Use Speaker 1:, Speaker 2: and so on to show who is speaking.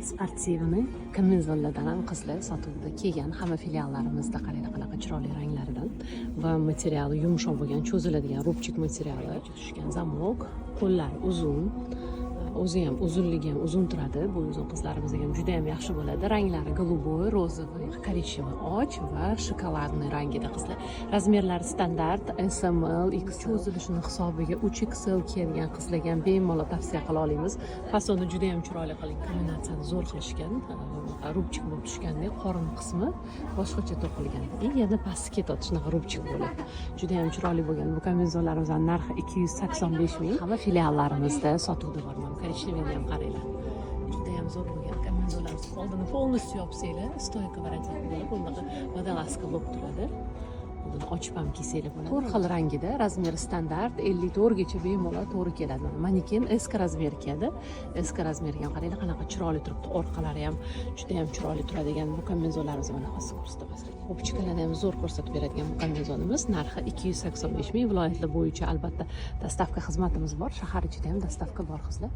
Speaker 1: Sportivniy kombinezonlardan ham qizlar sotuvda kelgan. Hamma filiallarimizda qaranglar qanaqa chiroyli ranglaridan va materiali yumshoq bo'lgan, cho'ziladigan rubchik materiali, tushgan zamok, qo'llar uzun. O'zi ham uzunligi ham uzun turadi. Bu uzun qizlarimizga ham juda ham yaxshi bo'ladi. Ranglari голубой, розовый, korичневый, och va shokoladniy rangida qizlar. Razmerlari standart SML, XL. Cho'zilishini hisobiga 3XL kelgan qizlarga ham bemalol tavsiya qila olamiz. Fasoni juda ham chiroyli qilib kombinatsiyani zo'r qilishgan. Rubchik bo'lib tushgandek, qorin qismi boshqacha to'qilgan. Yana pastga ketadi shunaqa rubchik bo'lib. Juda ham chiroyli bo'lgan. Bu kombinezonlarimizning narxi 285 ming. Hamma filiallarimizda sotuvda bor. Korичневыйni ham qaranglar. Juda ham zo'r bo'lgan kombinezonlarimiz. Oldini полностью yopsanglar, stoyka variantli bo'lib, bunaqa vodolaska bo'lib turadi. Buni ochib ham kiysanglar bo'ladi. 4 xil rangida, razmeri standart 54 gacha bemalol to'g'ri keladi. Maneken S razmer keladi. S razmerga ham qaranglar qanaqa chiroyli turibdi. Orqalari ham juda ham chiroyli turadigan bu kombinezonlarimiz mana hozir ko'rsataman. Opchikalarni ham zo'r ko'rsatib beradigan bu kombinezonimiz narxi 285 ming. Viloyatlar bo'yicha albatta dastavka xizmatimiz bor. Shahar ichida ham dastavka bor qizlar.